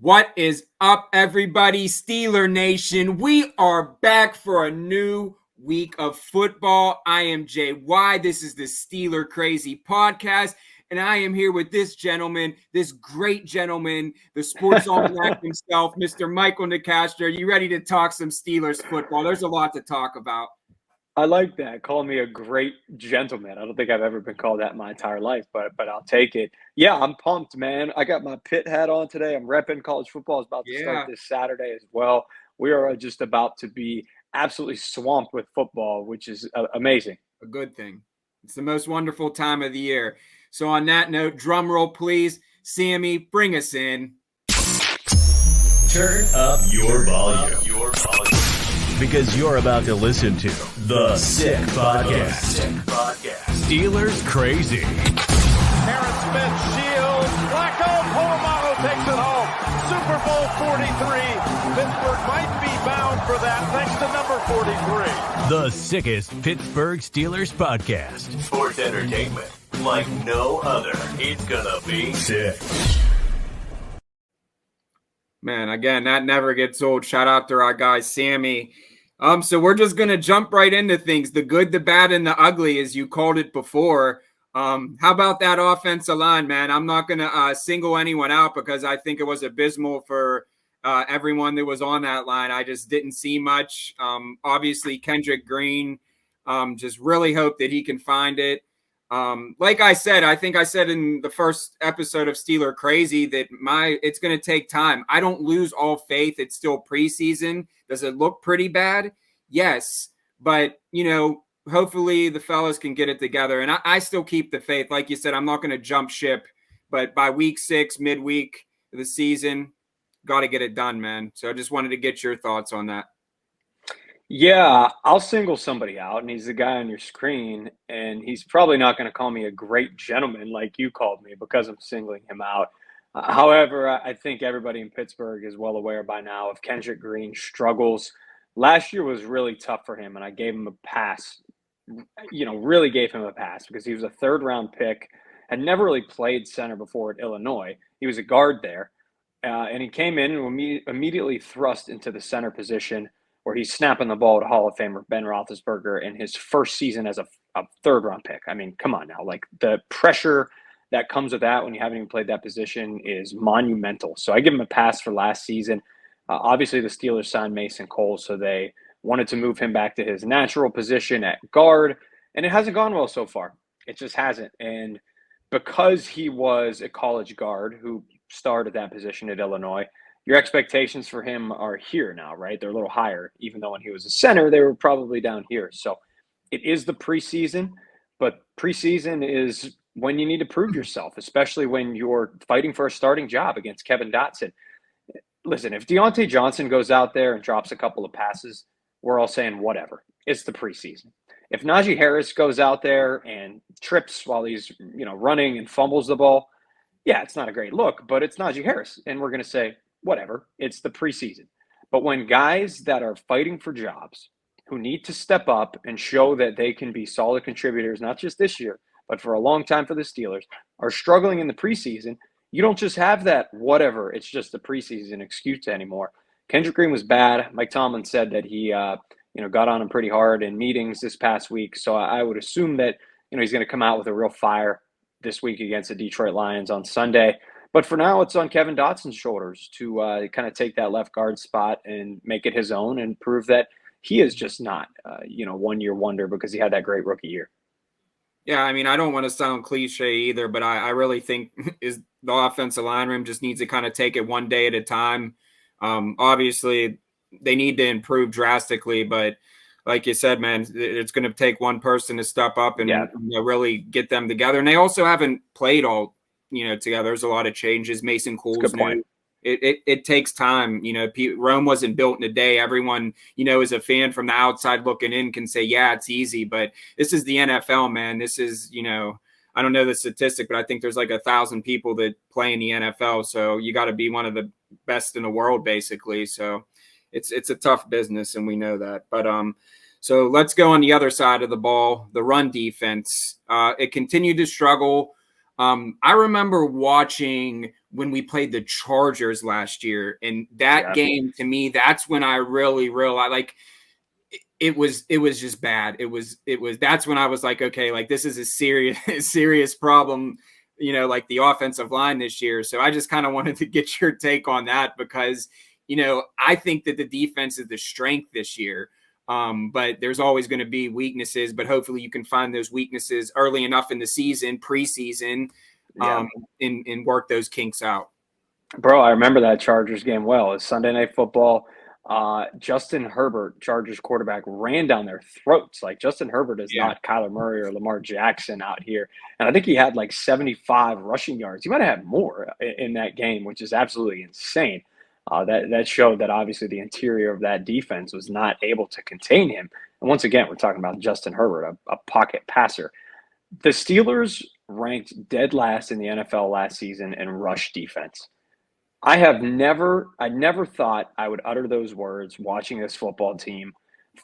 What is up, everybody? Steeler Nation. We are back for a new week of football. I am JY. This is the Steeler Crazy Podcast, and I am here with this gentleman, this great gentleman, the sports almanac himself, Mr. Michael Nicastro. You ready to talk some Steelers football? There's a lot to talk about. I like that. Call me a great gentleman. I don't think I've ever been called that my entire life, but I'll take it. Yeah, I'm pumped, man. I got my Pitt hat on today. I'm repping college football. Is about to start this Saturday as well. We are just about to be absolutely swamped with football, which is amazing. A good thing. It's the most wonderful time of the year. So on that note, drum roll, please. Sammy, bring us in. Turn up your volume. Because you're about to listen to The Sick Podcast. Steelers Crazy. Harris Smith shields. Flacco Polamalu takes it home. Super Bowl 43. Pittsburgh might be bound for that thanks to number 43. The sickest Pittsburgh Steelers podcast. Sports entertainment like no other. It's gonna be sick. Man, again, that never gets old. Shout out to our guy, Sammy. So we're just going to jump right into things. The good, the bad, and the ugly, as you called it before. How about that offensive line, man? I'm not going to single anyone out because I think it was abysmal for everyone that was on that line. I just didn't see much. Obviously, Kendrick Green, just really hope that he can find it. Like I said, I think I said in the first episode of Steeler Crazy that it's going to take time. I don't lose all faith. It's still preseason. Does it look pretty bad? Yes. But, hopefully the fellas can get it together. And I still keep the faith. Like you said, I'm not going to jump ship. But by week 6, midweek of the season, got to get it done, man. So I just wanted to get your thoughts on that. Yeah, I'll single somebody out, and he's the guy on your screen, and he's probably not going to call me a great gentleman like you called me because I'm singling him out. However, I think everybody in Pittsburgh is well aware by now of Kendrick Green's struggles. Last year was really tough for him, and I gave him a pass, really gave him a pass because he was a third-round pick, had never really played center before at Illinois. He was a guard there, and he came in and immediately thrust into the center position where he's snapping the ball to Hall of Famer Ben Roethlisberger in his first season as a third-round pick. I mean, come on now. Like, the pressure that comes with that when you haven't even played that position is monumental. So I give him a pass for last season. Obviously, the Steelers signed Mason Cole, so they wanted to move him back to his natural position at guard, and it hasn't gone well so far. It just hasn't. And because he was a college guard who started that position at Illinois, your expectations for him are here now, right? They're a little higher, even though when he was a center, they were probably down here. So it is the preseason, but preseason is when you need to prove yourself, especially when you're fighting for a starting job against Kevin Dotson. Listen, if Deontay Johnson goes out there and drops a couple of passes, we're all saying whatever. It's the preseason. If Najee Harris goes out there and trips while he's, running and fumbles the ball, yeah, it's not a great look, but it's Najee Harris. And we're going to say, whatever, it's the preseason. But when guys that are fighting for jobs, who need to step up and show that they can be solid contributors, not just this year, but for a long time for the Steelers, are struggling in the preseason, you don't just have that whatever, it's just the preseason excuse anymore. Kendrick Green was bad. Mike Tomlin said that he got on him pretty hard in meetings this past week. So I would assume that he's going to come out with a real fire this week against the Detroit Lions on Sunday. But for now, it's on Kevin Dotson's shoulders to kind of take that left guard spot and make it his own and prove that he is just not, one-year wonder because he had that great rookie year. Yeah, I mean, I don't want to sound cliche either, but I really think the offensive line room just needs to kind of take it one day at a time. Obviously, they need to improve drastically, but like you said, man, it's going to take one person to step up and really get them together. And they also haven't played all together. There's a lot of changes. Mason Cole's new. It takes time. Rome wasn't built in a day. Everyone, as a fan from the outside looking in can say, yeah, it's easy, but this is the NFL, man. This is, I don't know the statistic, but I think there's like 1,000 people that play in the NFL. So you got to be one of the best in the world, basically. So it's a tough business, and we know that. But so let's go on the other side of the ball, the run defense. It continued to struggle. I remember watching when we played the Chargers last year, and that game to me, that's when I really realized like it was just bad. It was that's when I was like, okay, like this is a serious problem, like the offensive line this year. So I just kind of wanted to get your take on that because, I think that the defense is the strength this year. But there's always going to be weaknesses, but hopefully you can find those weaknesses early enough in the season, preseason, and work those kinks out. Bro, I remember that Chargers game well. It's Sunday Night Football. Justin Herbert, Chargers quarterback, ran down their throats. Like Justin Herbert is not Kyler Murray or Lamar Jackson out here. And I think he had like 75 rushing yards. He might have had more in that game, which is absolutely insane. That showed that obviously the interior of that defense was not able to contain him. And once again, we're talking about Justin Herbert, a pocket passer. The Steelers ranked dead last in the NFL last season in rush defense. I never thought I would utter those words watching this football team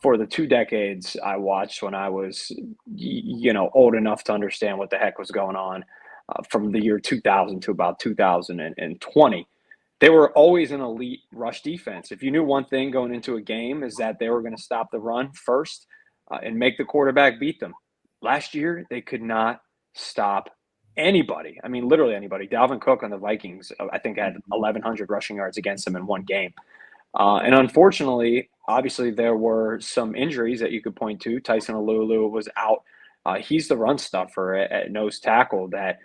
for the 2 decades I watched when I was, old enough to understand what the heck was going on from the year 2000 to about 2020. They were always an elite rush defense. If you knew one thing going into a game is that they were going to stop the run first and make the quarterback beat them. Last year, they could not stop anybody. I mean, literally anybody. Dalvin Cook on the Vikings, I think, had 1,100 rushing yards against them in one game. And unfortunately, obviously, there were some injuries that you could point to. Tyson Alulu was out. He's the run stuffer at nose tackle that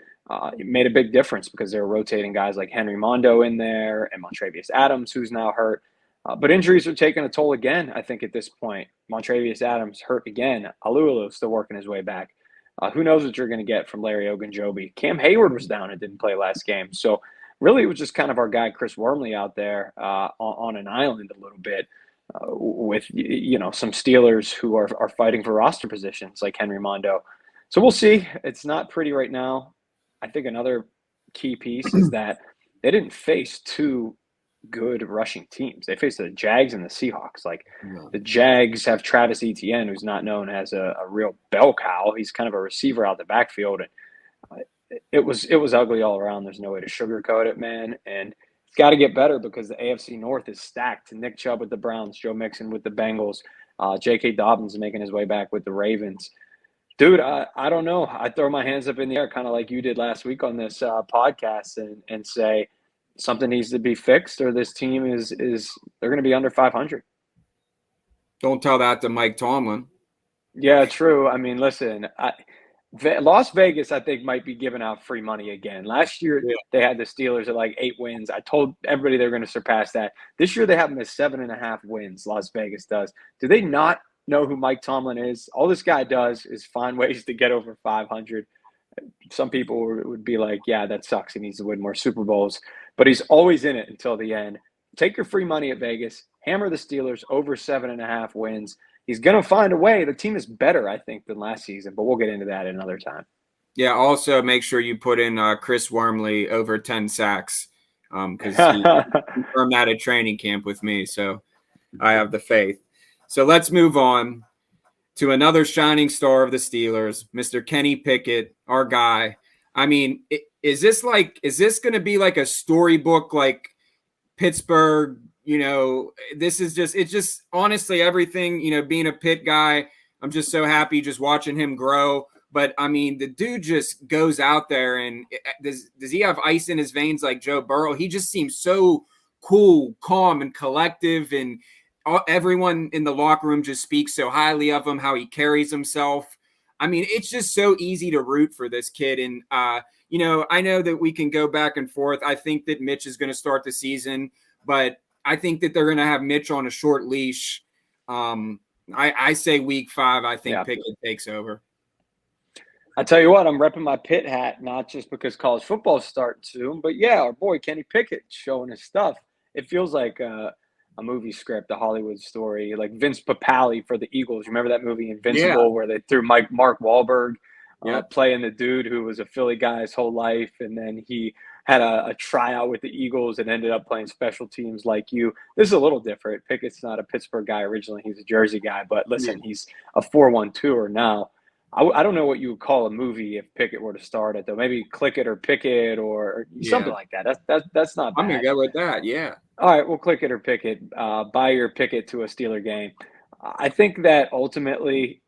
made a big difference because they were rotating guys like Henry Mondo in there and Montravius Adams, who's now hurt. But injuries are taking a toll again, I think, at this point. Montravius Adams hurt again. Alulu still working his way back. Who knows what you're going to get from Larry Ogunjobi. Cam Hayward was down and didn't play last game. So really it was just kind of our guy Chris Wormley out there on an island a little bit with, some Steelers who are fighting for roster positions like Henry Mondo. So we'll see. It's not pretty right now. I think another key piece is that they didn't face 2 good rushing teams. They faced the Jags and the Seahawks. The Jags have Travis Etienne, who's not known as a real bell cow. He's kind of a receiver out the backfield. And it was ugly all around. There's no way to sugarcoat it, man. And it's got to get better because the AFC North is stacked. Nick Chubb with the Browns, Joe Mixon with the Bengals, J.K. Dobbins making his way back with the Ravens. Dude, I don't know. I throw my hands up in the air, kind of like you did last week on this podcast, and say something needs to be fixed, or this team is they're going to be under 500. Don't tell that to Mike Tomlin. Yeah, true. I mean, listen, Las Vegas, I think, might be giving out free money again. Last year, they had the Steelers at like 8 wins. I told everybody they were going to surpass that. This year, they have them at 7.5 wins. Las Vegas does. Do they not know who Mike Tomlin is? All this guy does is find ways to get over 500. Some people would be like, yeah, that sucks. He needs to win more Super Bowls. But he's always in it until the end. Take your free money at Vegas. Hammer the Steelers over 7.5 wins. He's going to find a way. The team is better, I think, than last season. But we'll get into that another time. Yeah, also make sure you put in Chris Wormley over 10 sacks because he confirmed that at training camp with me. So I have the faith. So let's move on to another shining star of the Steelers, Mr. Kenny Pickett, our guy. I mean, is this going to be like a storybook like Pittsburgh? It's just honestly everything, being a Pitt guy, I'm just so happy just watching him grow. But I mean, the dude just goes out there and does he have ice in his veins like Joe Burrow? He just seems so cool, calm, and collective, and everyone in the locker room just speaks so highly of him, how he carries himself. I mean, it's just so easy to root for this kid. And, I know that we can go back and forth. I think that Mitch is going to start the season, but I think that they're going to have Mitch on a short leash. I say week 5, I think Pickett takes over. I tell you what, I'm repping my Pitt hat, not just because college football is starting soon, but yeah, our boy Kenny Pickett showing his stuff. It feels like a movie script, a Hollywood story, like Vince Papale for the Eagles. Remember that movie Invincible where they threw Mark Wahlberg playing the dude who was a Philly guy his whole life, and then he had a tryout with the Eagles and ended up playing special teams like you. This is a little different. Pickett's not a Pittsburgh guy originally. He's a Jersey guy, but listen, he's a 4-1-2er now. I don't know what you would call a movie if Pickett were to start it, though. Maybe Click It or Pick It or something like that. That's not bad. I'm going to go with that, yeah. All right, we'll Click It or Pick It. Buy your Pickett to a Steeler game. I think that ultimately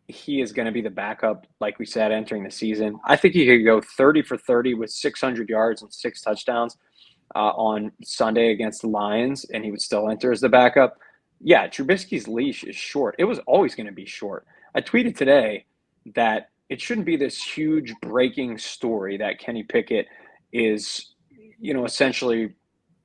he is going to be the backup, like we said, entering the season. I think he could go 30 for 30 with 600 yards and 6 touchdowns on Sunday against the Lions, and he would still enter as the backup. Yeah, Trubisky's leash is short. It was always going to be short. I tweeted today that it shouldn't be this huge breaking story that Kenny Pickett is, essentially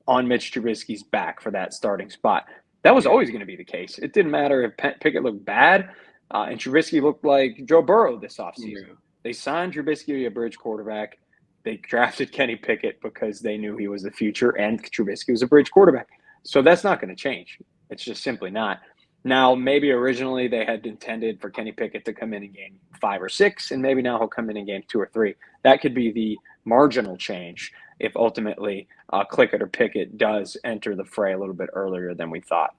on Mitch Trubisky's back for that starting spot. That was always going to be the case. It didn't matter if Pickett looked bad and Trubisky looked like Joe Burrow this offseason. They signed Trubisky to be a bridge quarterback. They drafted Kenny Pickett because they knew he was the future, and Trubisky was a bridge quarterback. So that's not going to change. It's just simply not. Now, maybe originally they had intended for Kenny Pickett to come in game 5 or 6, and maybe now he'll come in game 2 or 3. That could be the marginal change if ultimately Click It or Pickett does enter the fray a little bit earlier than we thought.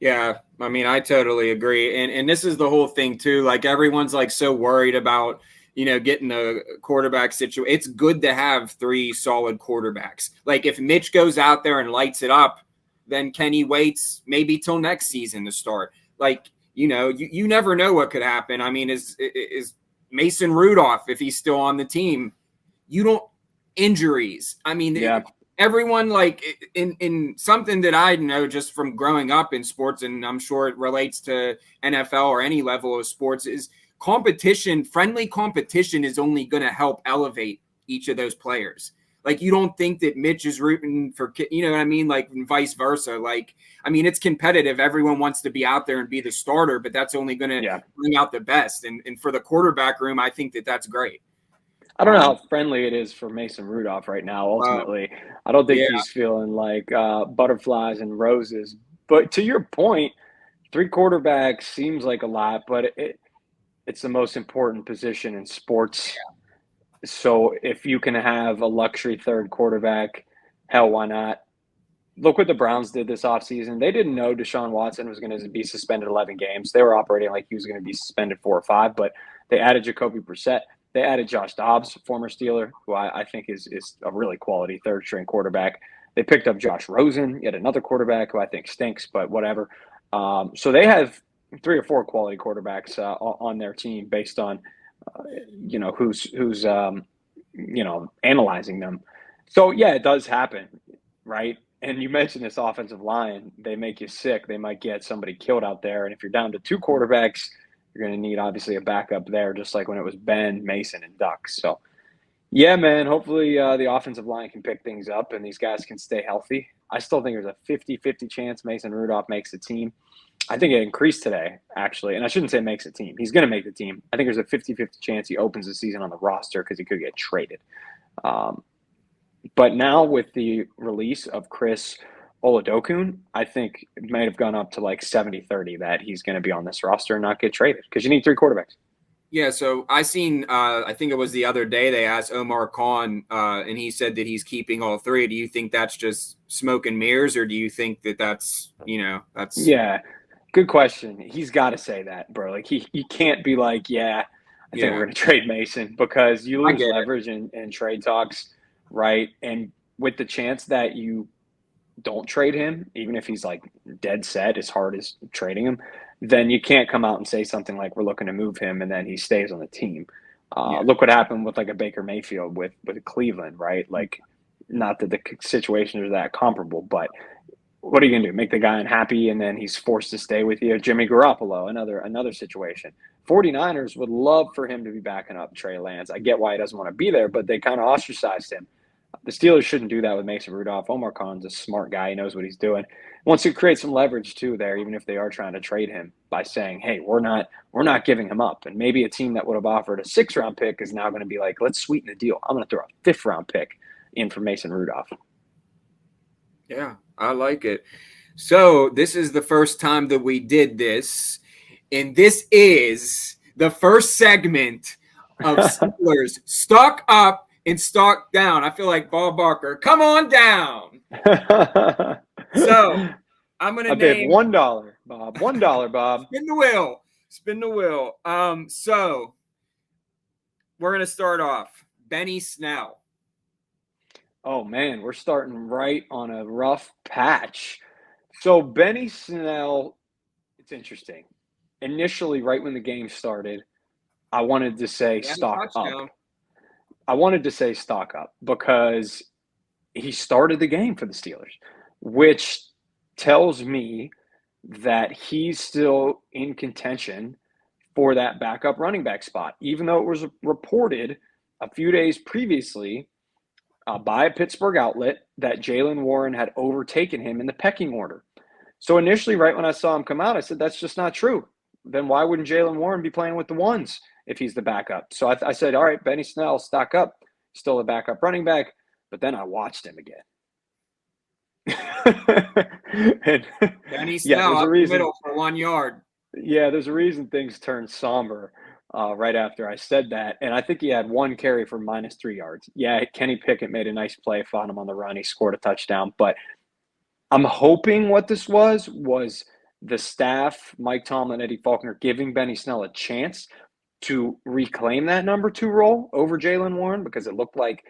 Yeah, I mean, I totally agree. And this is the whole thing, too. Like, everyone's, like, so worried about, getting a quarterback situation. It's good to have 3 solid quarterbacks. Like, if Mitch goes out there and lights it up, then Kenny waits maybe till next season to start. Like, you never know what could happen. I mean, is Mason Rudolph, if he's still on the team, injuries. I mean, everyone, like, in something that I know just from growing up in sports, and I'm sure it relates to NFL or any level of sports, is competition. Friendly competition is only going to help elevate each of those players. Like, you don't think that Mitch is rooting for, you know what I mean? Like, and vice versa. Like, I mean, it's competitive. Everyone wants to be out there and be the starter, but that's only going to bring out the best. And for the quarterback room, I think that that's great. I don't know how friendly it is for Mason Rudolph right now, ultimately. I don't think he's feeling like butterflies and roses. But to your point, 3 quarterbacks seems like a lot, but it's the most important position in sports. So if you can have a luxury 3rd quarterback, hell, why not? Look what the Browns did this offseason. They didn't know Deshaun Watson was going to be suspended 11 games. They were operating like he was going to be suspended 4 or 5, but they added Jacoby Brissett. They added Josh Dobbs, former Steeler, who I think is a really quality 3rd-string quarterback. They picked up Josh Rosen, yet another quarterback who I think stinks, but whatever. So they have 3 or 4 quality quarterbacks on their team based on who's analyzing them. So yeah, it does happen, right? And you mentioned this offensive line, they make you sick. They might get somebody killed out there. And if you're down to 2 quarterbacks, you're going to need obviously a backup there, just like when it was Ben, Mason, and Ducks. So yeah, man, hopefully the offensive line can pick things up and these guys can stay healthy. I still think there's a 50-50 chance Mason Rudolph makes the team. I think it increased today, actually. And I shouldn't say makes the team. He's going to make the team. I think there's a 50-50 chance he opens the season on the roster because he could get traded. But now with the release of Chris Oladokun, I think it might have gone up to like 70-30 that he's going to be on this roster and not get traded because you need 3 quarterbacks. Yeah, so I seen, I think it was the other day they asked Omar Khan, and he said that he's keeping all 3. Do you think that's just smoke and mirrors, or do you think that that's, that's... Yeah, good question. He's got to say that, bro. Like, he can't be like, I think we're going to trade Mason, because you lose leverage in trade talks, right? And with the chance that you don't trade him, even if he's like dead set as hard as trading him, then you can't come out and say something like we're looking to move him and then he stays on the team. Look what happened with like a Baker Mayfield with Cleveland, right? Like, not that the situations are that comparable, but what are you going to do? Make the guy unhappy and then he's forced to stay with you? Jimmy Garoppolo, another situation. 49ers would love for him to be backing up Trey Lance. I get why he doesn't want to be there, but they kind of ostracized him. The Steelers shouldn't do that with Mason Rudolph. Omar Khan's a smart guy. He knows what he's doing. Wants to create some leverage too there, even if they are trying to trade him, by saying, hey, we're not giving him up. And maybe a team that would have offered a 6th-round pick is now going to be like, let's sweeten the deal. I'm going to throw a 5th-round pick in for Mason Rudolph. Yeah, I like it. So this is the first time that we did this, and this is the first segment of Steelers Stock Up and Stock Down. I feel like Bob Barker. Come on down. So I'm going to name $1, Bob. $1, Bob. Spin the wheel. Spin the wheel. So we're gonna start off. Benny Snell. Oh man, we're starting right on a rough patch. So Benny Snell, it's interesting. Initially, right when the game started, I wanted to say He had a stock up. touchdown. I wanted to say stock up because he started the game for the Steelers, which tells me that he's still in contention for that backup running back spot, even though it was reported a few days previously by a Pittsburgh outlet that Jaylen Warren had overtaken him in the pecking order. So initially, right when I saw him come out, I said, that's just not true. Then why wouldn't Jaylen Warren be playing with the ones if he's the backup? So I said, all right, Benny Snell, stock up, still a backup running back. But then I watched him again. And, Benny Snell up the middle for 1 yard. Yeah, there's a reason things turned somber right after I said that. And I think he had one carry for -3 yards. Yeah, Kenny Pickett made a nice play, found him on the run. He scored a touchdown. But I'm hoping what this was the staff, Mike Tomlin, Eddie Faulkner, giving Benny Snell a chance to reclaim that number 2 role over Jaylen Warren, because it looked like,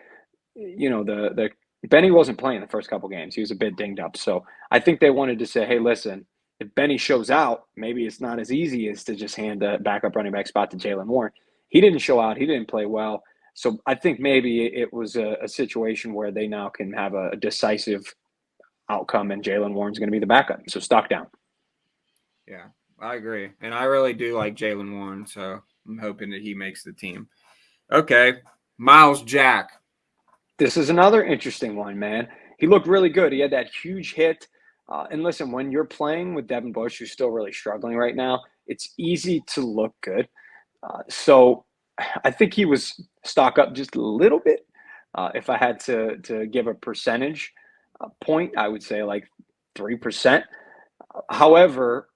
the Benny wasn't playing the first couple games. He was a bit dinged up. So I think they wanted to say, hey, listen, if Benny shows out, maybe it's not as easy as to just hand the backup running back spot to Jaylen Warren. He didn't show out. He didn't play well. So I think maybe it was a situation where they now can have a decisive outcome, and Jaylen Warren's going to be the backup. So stock down. Yeah, I agree. And I really do like Jaylen Warren, so I'm hoping that he makes the team. Okay, Miles Jack. This is another interesting one, man. He looked really good. He had that huge hit. And listen, when you're playing with Devin Bush, who's still really struggling right now, it's easy to look good. So I think he was stock up just a little bit. If I had to give a percentage point, I would say like 3%. However,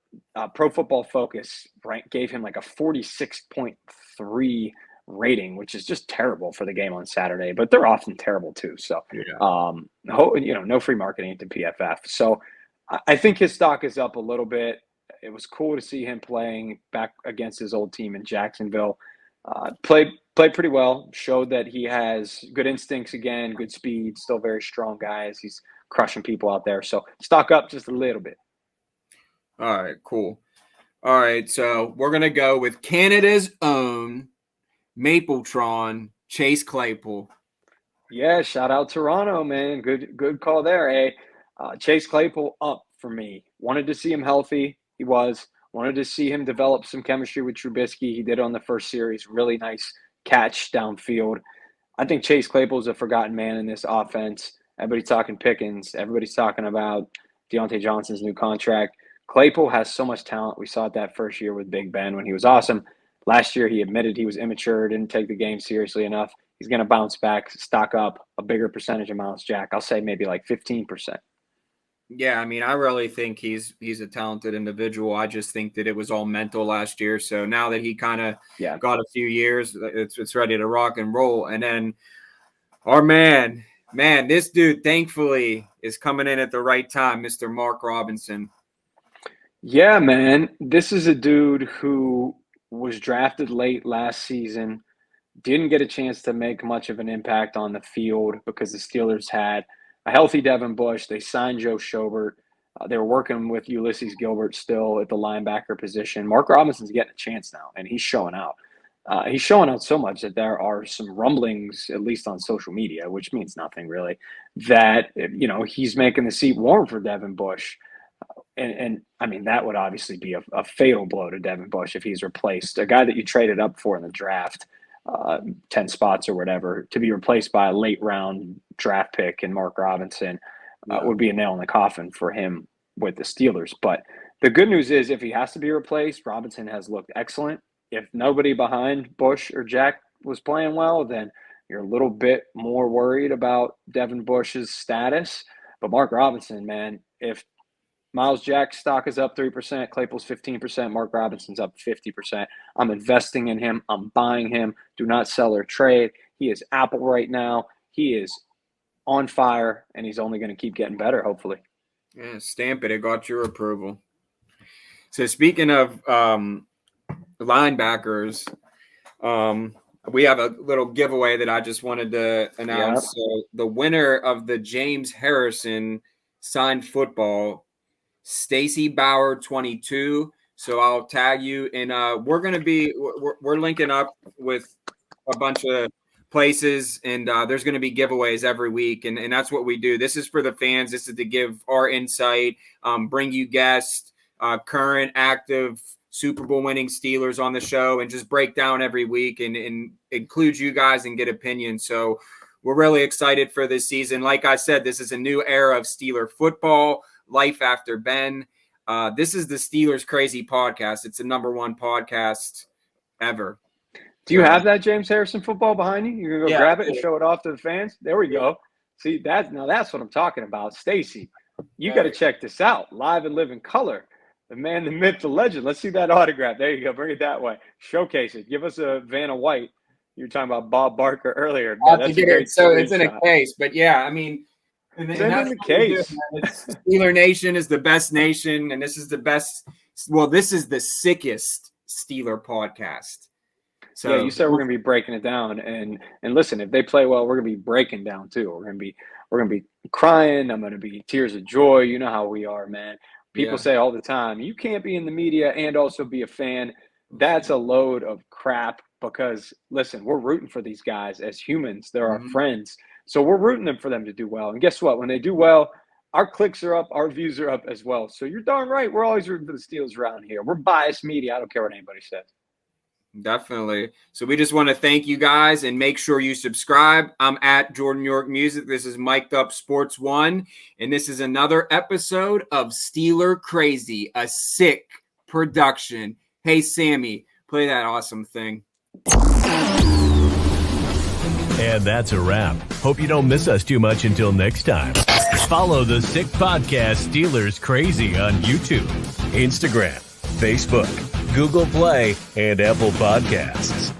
Pro Football Focus gave him like a 46.3 rating, which is just terrible for the game on Saturday, but they're often terrible too. So, no free marketing to PFF. So I think his stock is up a little bit. It was cool to see him playing back against his old team in Jacksonville. Played pretty well, showed that he has good instincts again, good speed, still very strong guys. He's crushing people out there. So stock up just a little bit. All right, cool. All right, so we're going to go with Canada's own Mapletron, Chase Claypool. Yeah, shout out Toronto, man. Good call there. Hey, Chase Claypool up for me. Wanted to see him healthy. He was. Wanted to see him develop some chemistry with Trubisky. He did on the first series. Really nice catch downfield. I think Chase Claypool is a forgotten man in this offense. Everybody's talking Pickens. Everybody's talking about Deontay Johnson's new contract. Claypool has so much talent. We saw it that first year with Big Ben when he was awesome. Last year, he admitted he was immature, didn't take the game seriously enough. He's going to bounce back, stock up a bigger percentage of Miles Jack. I'll say maybe like 15%. Yeah, I mean, I really think he's a talented individual. I just think that it was all mental last year. So now that he kind of got a few years, it's ready to rock and roll. And then our man, this dude, thankfully, is coming in at the right time, Mr. Mark Robinson. Yeah, man. This is a dude who was drafted late last season, didn't get a chance to make much of an impact on the field because the Steelers had a healthy Devin Bush. They signed Joe Schobert. They were working with Ulysses Gilbert still at the linebacker position. Mark Robinson's getting a chance now, and he's showing out. He's showing out so much that there are some rumblings, at least on social media, which means nothing really, that he's making the seat warm for Devin Bush. And I mean, that would obviously be a fatal blow to Devin Bush if he's replaced. A guy that you traded up for in the draft, 10 spots or whatever, to be replaced by a late round draft pick and Mark Robinson would be a nail in the coffin for him with the Steelers. But the good news is if he has to be replaced, Robinson has looked excellent. If nobody behind Bush or Jack was playing well, then you're a little bit more worried about Devin Bush's status. But Mark Robinson, man, if Miles Jack's stock is up 3%, Claypool's 15%, Mark Robinson's up 50%. I'm investing in him. I'm buying him. Do not sell or trade. He is Apple right now. He is on fire, and he's only going to keep getting better, hopefully. Yeah, stamp it. It got your approval. So speaking of linebackers, we have a little giveaway that I just wanted to announce. Yep. So the winner of the James Harrison signed football, Stacy Bauer 22. So I'll tag you, and we're linking up with a bunch of places, and there's going to be giveaways every week, and that's what we do. This is for the fans. This is to give our insight, bring you guests, current active Super Bowl winning Steelers on the show, and just break down every week and include you guys and get opinions. So we're really excited for this season. Like I said, this is a new era of Steeler football, life after Ben. This is the Steelers Crazy podcast. It's the #1 podcast ever. Do you have that James Harrison football behind you? You're going to go grab it and show it off to the fans? There we go. See, that's what I'm talking about. Stacy, you got to check this out. Live and live in color. The man, the myth, the legend. Let's see that autograph. There you go. Bring it that way. Showcase it. Give us a Vanna White. You were talking about Bob Barker earlier. Man, that's a great so it's in a case. But, yeah, I mean – and that's the case. Steeler Nation is the best nation, and this is the best. Well, this is the sickest Steeler podcast. So yeah, you said we're going to be breaking it down, and listen, if they play well, we're going to be breaking down too. We're going to be crying. I'm going to be tears of joy. You know how we are, man. People say all the time, you can't be in the media and also be a fan. That's a load of crap because listen, we're rooting for these guys as humans. They're our friends. So we're rooting for them to do well. And guess what? When they do well, our clicks are up, our views are up as well. So you're darn right. We're always rooting for the Steelers around here. We're biased media. I don't care what anybody says. Definitely. So we just want to thank you guys and make sure you subscribe. I'm at Jordan York Music. This is Mic'd Up Sports 1. And this is another episode of Steeler Crazy, a sick production. Hey, Sammy, play that awesome thing. And that's a wrap. Hope you don't miss us too much until next time. Follow the Sick Podcast Steelers Crazy on YouTube, Instagram, Facebook, Google Play, and Apple Podcasts.